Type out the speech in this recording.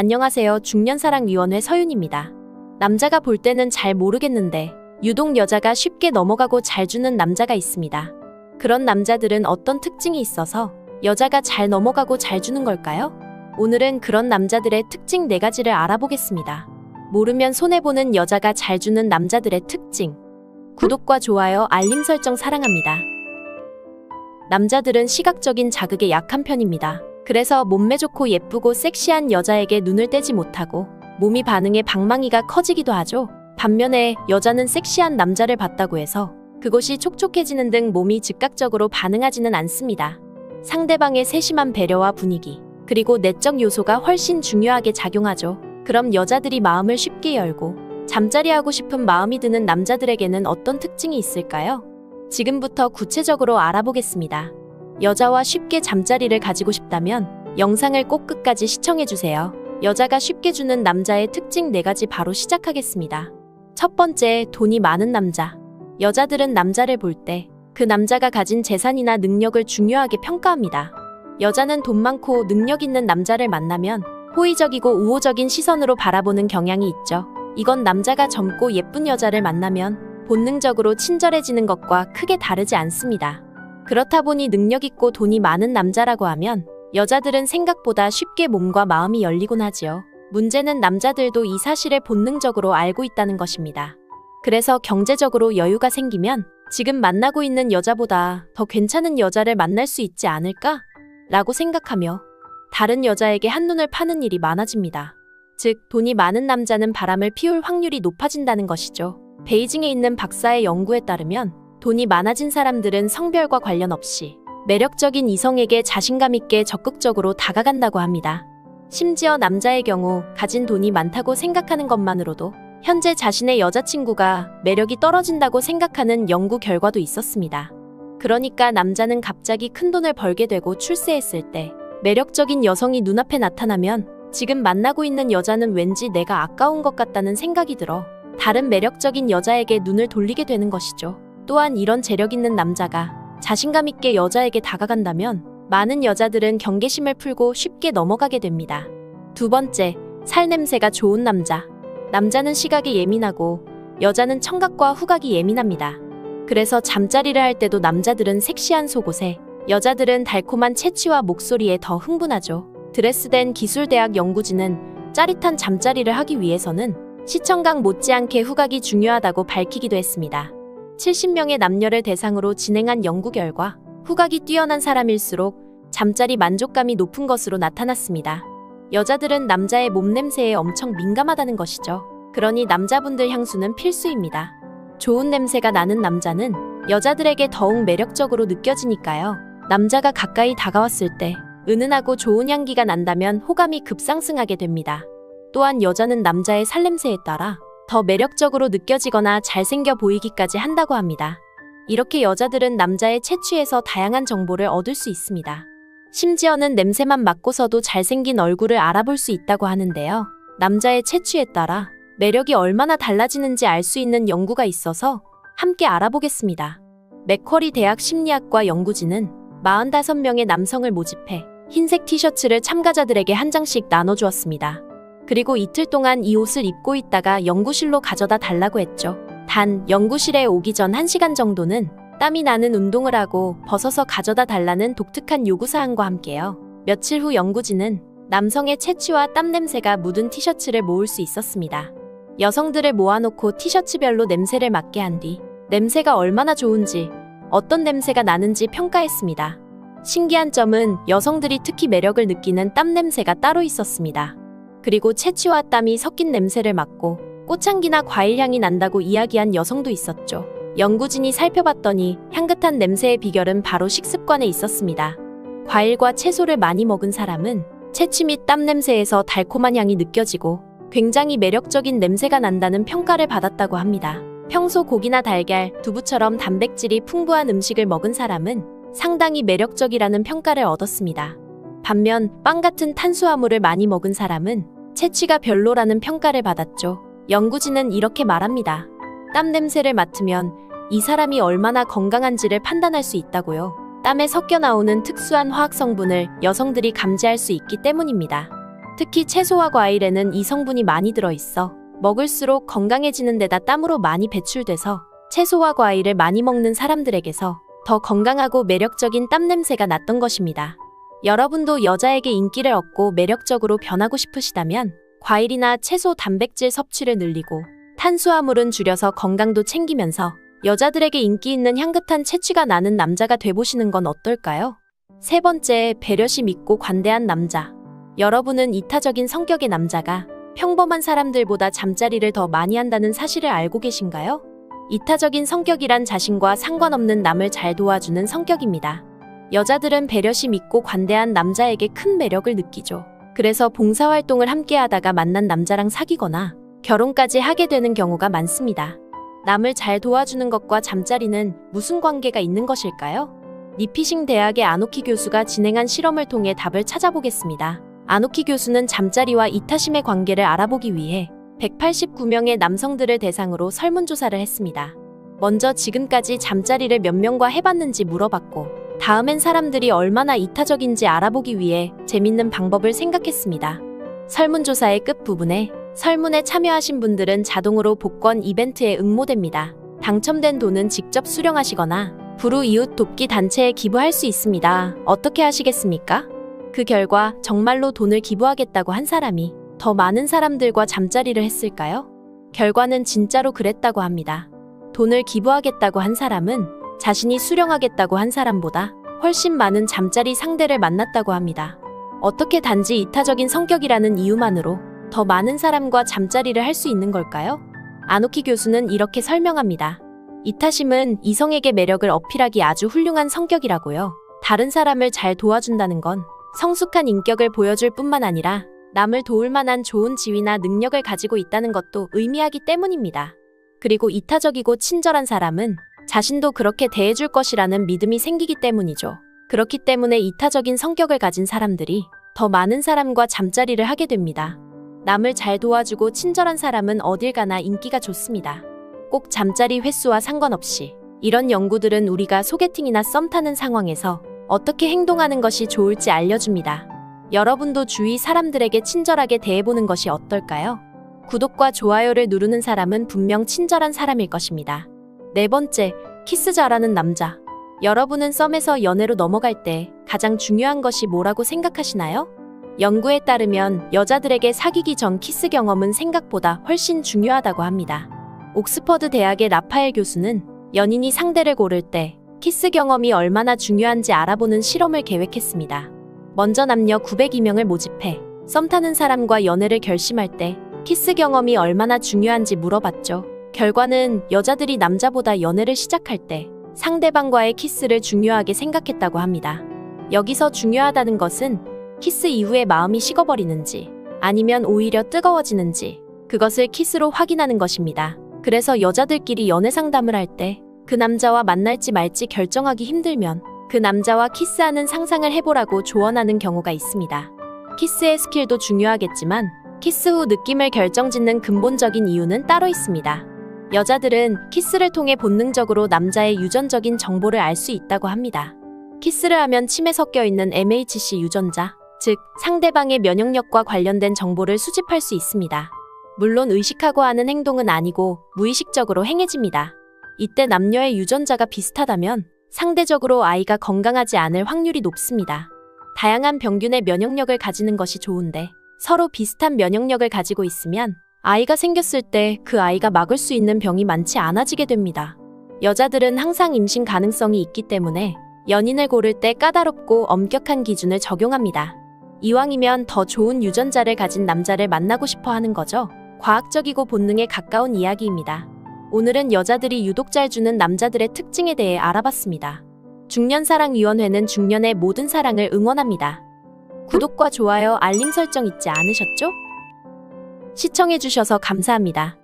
안녕하세요. 중년사랑위원회 서윤입니다. 남자가 볼 때는 잘 모르겠는데 유독 여자가 쉽게 넘어가고 잘 주는 남자가 있습니다. 그런 남자들은 어떤 특징이 있어서 여자가 잘 넘어가고 잘 주는 걸까요? 오늘은 그런 남자들의 특징 4가지를 알아보겠습니다. 모르면 손해보는 여자가 잘 주는 남자들의 특징. 구독과 좋아요, 알림 설정 사랑합니다. 남자들은 시각적인 자극에 약한 편입니다. 그래서 몸매 좋고 예쁘고 섹시한 여자에게 눈을 떼지 못하고 몸이 반응에 방망이가 커지기도 하죠. 반면에 여자는 섹시한 남자를 봤다고 해서 그것이 촉촉해지는 등 몸이 즉각적으로 반응하지는 않습니다. 상대방의 세심한 배려와 분위기, 그리고 내적 요소가 훨씬 중요하게 작용하죠. 그럼 여자들이 마음을 쉽게 열고 잠자리하고 싶은 마음이 드는 남자들에게는 어떤 특징이 있을까요? 지금부터 구체적으로 알아보겠습니다. 여자와 쉽게 잠자리를 가지고 싶다면 영상을 꼭 끝까지 시청해주세요. 여자가 쉽게 주는 남자의 특징 4가지 바로 시작하겠습니다. 첫 번째, 돈이 많은 남자. 여자들은 남자를 볼 때 그 남자가 가진 재산이나 능력을 중요하게 평가합니다. 여자는 돈 많고 능력 있는 남자를 만나면 호의적이고 우호적인 시선으로 바라보는 경향이 있죠. 이건 남자가 젊고 예쁜 여자를 만나면 본능적으로 친절해지는 것과 크게 다르지 않습니다. 그렇다 보니 능력 있고 돈이 많은 남자라고 하면 여자들은 생각보다 쉽게 몸과 마음이 열리곤 하지요. 문제는 남자들도 이 사실을 본능적으로 알고 있다는 것입니다. 그래서 경제적으로 여유가 생기면 지금 만나고 있는 여자보다 더 괜찮은 여자를 만날 수 있지 않을까? 라고 생각하며 다른 여자에게 한눈을 파는 일이 많아집니다. 즉, 돈이 많은 남자는 바람을 피울 확률이 높아진다는 것이죠. 베이징에 있는 박사의 연구에 따르면 돈이 많아진 사람들은 성별과 관련 없이 매력적인 이성에게 자신감 있게 적극적으로 다가간다고 합니다. 심지어 남자의 경우 가진 돈이 많다고 생각하는 것만으로도 현재 자신의 여자친구가 매력이 떨어진다고 생각하는 연구 결과도 있었습니다. 그러니까 남자는 갑자기 큰 돈을 벌게 되고 출세했을 때 매력적인 여성이 눈앞에 나타나면 지금 만나고 있는 여자는 왠지 내가 아까운 것 같다는 생각이 들어 다른 매력적인 여자에게 눈을 돌리게 되는 것이죠. 또한 이런 재력 있는 남자가 자신감 있게 여자에게 다가간다면 많은 여자들은 경계심을 풀고 쉽게 넘어가게 됩니다. 두 번째, 살냄새가 좋은 남자. 남자는 시각이 예민하고 여자는 청각과 후각이 예민합니다. 그래서 잠자리를 할 때도 남자들은 섹시한 속옷에 여자들은 달콤한 채취와 목소리에 더 흥분하죠. 드레스덴 기술대학 연구진은 짜릿한 잠자리를 하기 위해서는 시청각 못지않게 후각이 중요하다고 밝히기도 했습니다. 70명의 남녀를 대상으로 진행한 연구 결과 후각이 뛰어난 사람일수록 잠자리 만족감이 높은 것으로 나타났습니다. 여자들은 남자의 몸냄새에 엄청 민감하다는 것이죠. 그러니 남자분들 향수는 필수입니다. 좋은 냄새가 나는 남자는 여자들에게 더욱 매력적으로 느껴지니까요. 남자가 가까이 다가왔을 때 은은하고 좋은 향기가 난다면 호감이 급상승하게 됩니다. 또한 여자는 남자의 살냄새에 따라 더 매력적으로 느껴지거나 잘생겨 보이기까지 한다고 합니다. 이렇게 여자들은 남자의 채취에서 다양한 정보를 얻을 수 있습니다. 심지어는 냄새만 맡고서도 잘생긴 얼굴을 알아볼 수 있다고 하는데요. 남자의 채취에 따라 매력이 얼마나 달라지는지 알 수 있는 연구가 있어서 함께 알아보겠습니다. 맥쿼리 대학 심리학과 연구진은 45명의 남성을 모집해 흰색 티셔츠를 참가자들에게 한 장씩 나눠주었습니다. 그리고 이틀 동안 이 옷을 입고 있다가 연구실로 가져다 달라고 했죠. 단, 연구실에 오기 전 1시간 정도는 땀이 나는 운동을 하고 벗어서 가져다 달라는 독특한 요구사항과 함께요. 며칠 후 연구진은 남성의 채취와 땀 냄새가 묻은 티셔츠를 모을 수 있었습니다. 여성들을 모아놓고 티셔츠별로 냄새를 맡게 한 뒤 냄새가 얼마나 좋은지, 어떤 냄새가 나는지 평가했습니다. 신기한 점은 여성들이 특히 매력을 느끼는 땀 냄새가 따로 있었습니다. 그리고 채취와 땀이 섞인 냄새를 맡고 꽃향기나 과일향이 난다고 이야기한 여성도 있었죠. 연구진이 살펴봤더니 향긋한 냄새의 비결은 바로 식습관에 있었습니다. 과일과 채소를 많이 먹은 사람은 채취 및 땀 냄새에서 달콤한 향이 느껴지고 굉장히 매력적인 냄새가 난다는 평가를 받았다고 합니다. 평소 고기나 달걀, 두부처럼 단백질이 풍부한 음식을 먹은 사람은 상당히 매력적이라는 평가를 얻었습니다. 반면 빵 같은 탄수화물을 많이 먹은 사람은 채취가 별로라는 평가를 받았죠. 연구진은 이렇게 말합니다. 땀 냄새를 맡으면 이 사람이 얼마나 건강한지를 판단할 수 있다고요. 땀에 섞여 나오는 특수한 화학 성분을 여성들이 감지할 수 있기 때문입니다. 특히 채소와 과일에는 이 성분이 많이 들어있어 먹을수록 건강해지는 데다 땀으로 많이 배출돼서 채소와 과일을 많이 먹는 사람들에게서 더 건강하고 매력적인 땀 냄새가 났던 것입니다. 여러분도 여자에게 인기를 얻고 매력적으로 변하고 싶으시다면 과일이나 채소 단백질 섭취를 늘리고 탄수화물은 줄여서 건강도 챙기면서 여자들에게 인기 있는 향긋한 채취가 나는 남자가 돼보시는 건 어떨까요? 세 번째, 배려심 있고 관대한 남자. 여러분은 이타적인 성격의 남자가 평범한 사람들보다 잠자리를 더 많이 한다는 사실을 알고 계신가요? 이타적인 성격이란 자신과 상관없는 남을 잘 도와주는 성격입니다. 여자들은 배려심 있고 관대한 남자에게 큰 매력을 느끼죠. 그래서 봉사활동을 함께 하다가 만난 남자랑 사귀거나 결혼까지 하게 되는 경우가 많습니다. 남을 잘 도와주는 것과 잠자리는 무슨 관계가 있는 것일까요? 니피싱 대학의 아노키 교수가 진행한 실험을 통해 답을 찾아보겠습니다. 아노키 교수는 잠자리와 이타심의 관계를 알아보기 위해 189명의 남성들을 대상으로 설문조사를 했습니다. 먼저 지금까지 잠자리를 몇 명과 해봤는지 물어봤고, 다음엔 사람들이 얼마나 이타적인지 알아보기 위해 재밌는 방법을 생각했습니다. 설문조사의 끝부분에 설문에 참여하신 분들은 자동으로 복권 이벤트에 응모됩니다. 당첨된 돈은 직접 수령하시거나 불우이웃 돕기 단체에 기부할 수 있습니다. 어떻게 하시겠습니까? 그 결과 정말로 돈을 기부하겠다고 한 사람이 더 많은 사람들과 잠자리를 했을까요? 결과는 진짜로 그랬다고 합니다. 돈을 기부하겠다고 한 사람은 자신이 수령하겠다고 한 사람보다 훨씬 많은 잠자리 상대를 만났다고 합니다. 어떻게 단지 이타적인 성격이라는 이유만으로 더 많은 사람과 잠자리를 할 수 있는 걸까요? 아노키 교수는 이렇게 설명합니다. 이타심은 이성에게 매력을 어필하기 아주 훌륭한 성격이라고요. 다른 사람을 잘 도와준다는 건 성숙한 인격을 보여줄 뿐만 아니라 남을 도울 만한 좋은 지위나 능력을 가지고 있다는 것도 의미하기 때문입니다. 그리고 이타적이고 친절한 사람은 자신도 그렇게 대해줄 것이라는 믿음이 생기기 때문이죠. 그렇기 때문에 이타적인 성격을 가진 사람들이 더 많은 사람과 잠자리를 하게 됩니다. 남을 잘 도와주고 친절한 사람은 어딜 가나 인기가 좋습니다. 꼭 잠자리 횟수와 상관없이 이런 연구들은 우리가 소개팅이나 썸 타는 상황에서 어떻게 행동하는 것이 좋을지 알려줍니다. 여러분도 주위 사람들에게 친절하게 대해보는 것이 어떨까요? 구독과 좋아요를 누르는 사람은 분명 친절한 사람일 것입니다. 네 번째, 키스 잘하는 남자. 여러분은 썸에서 연애로 넘어갈 때 가장 중요한 것이 뭐라고 생각하시나요? 연구에 따르면 여자들에게 사귀기 전 키스 경험은 생각보다 훨씬 중요하다고 합니다. 옥스퍼드 대학의 라파엘 교수는 연인이 상대를 고를 때 키스 경험이 얼마나 중요한지 알아보는 실험을 계획했습니다. 먼저 남녀 902명을 모집해 썸 타는 사람과 연애를 결심할 때 키스 경험이 얼마나 중요한지 물어봤죠. 결과는 여자들이 남자보다 연애를 시작할 때 상대방과의 키스를 중요하게 생각했다고 합니다. 여기서 중요하다는 것은 키스 이후에 마음이 식어버리는지 아니면 오히려 뜨거워지는지 그것을 키스로 확인하는 것입니다. 그래서 여자들끼리 연애 상담을 할 때 그 남자와 만날지 말지 결정하기 힘들면 그 남자와 키스하는 상상을 해보라고 조언하는 경우가 있습니다. 키스의 스킬도 중요하겠지만 키스 후 느낌을 결정짓는 근본적인 이유는 따로 있습니다. 여자들은 키스를 통해 본능적으로 남자의 유전적인 정보를 알 수 있다고 합니다. 키스를 하면 침에 섞여 있는 MHC 유전자, 즉 상대방의 면역력과 관련된 정보를 수집할 수 있습니다. 물론 의식하고 하는 행동은 아니고 무의식적으로 행해집니다. 이때 남녀의 유전자가 비슷하다면 상대적으로 아이가 건강하지 않을 확률이 높습니다. 다양한 병균의 면역력을 가지는 것이 좋은데 서로 비슷한 면역력을 가지고 있으면 아이가 생겼을 때 그 아이가 막을 수 있는 병이 많지 않아지게 됩니다. 여자들은 항상 임신 가능성이 있기 때문에 연인을 고를 때 까다롭고 엄격한 기준을 적용합니다. 이왕이면 더 좋은 유전자를 가진 남자를 만나고 싶어 하는 거죠. 과학적이고 본능에 가까운 이야기입니다. 오늘은 여자들이 유독 잘 주는 남자들의 특징에 대해 알아봤습니다. 중년사랑위원회는 중년의 모든 사랑을 응원합니다. 구독과 좋아요, 알림 설정 잊지 않으셨죠? 시청해주셔서 감사합니다.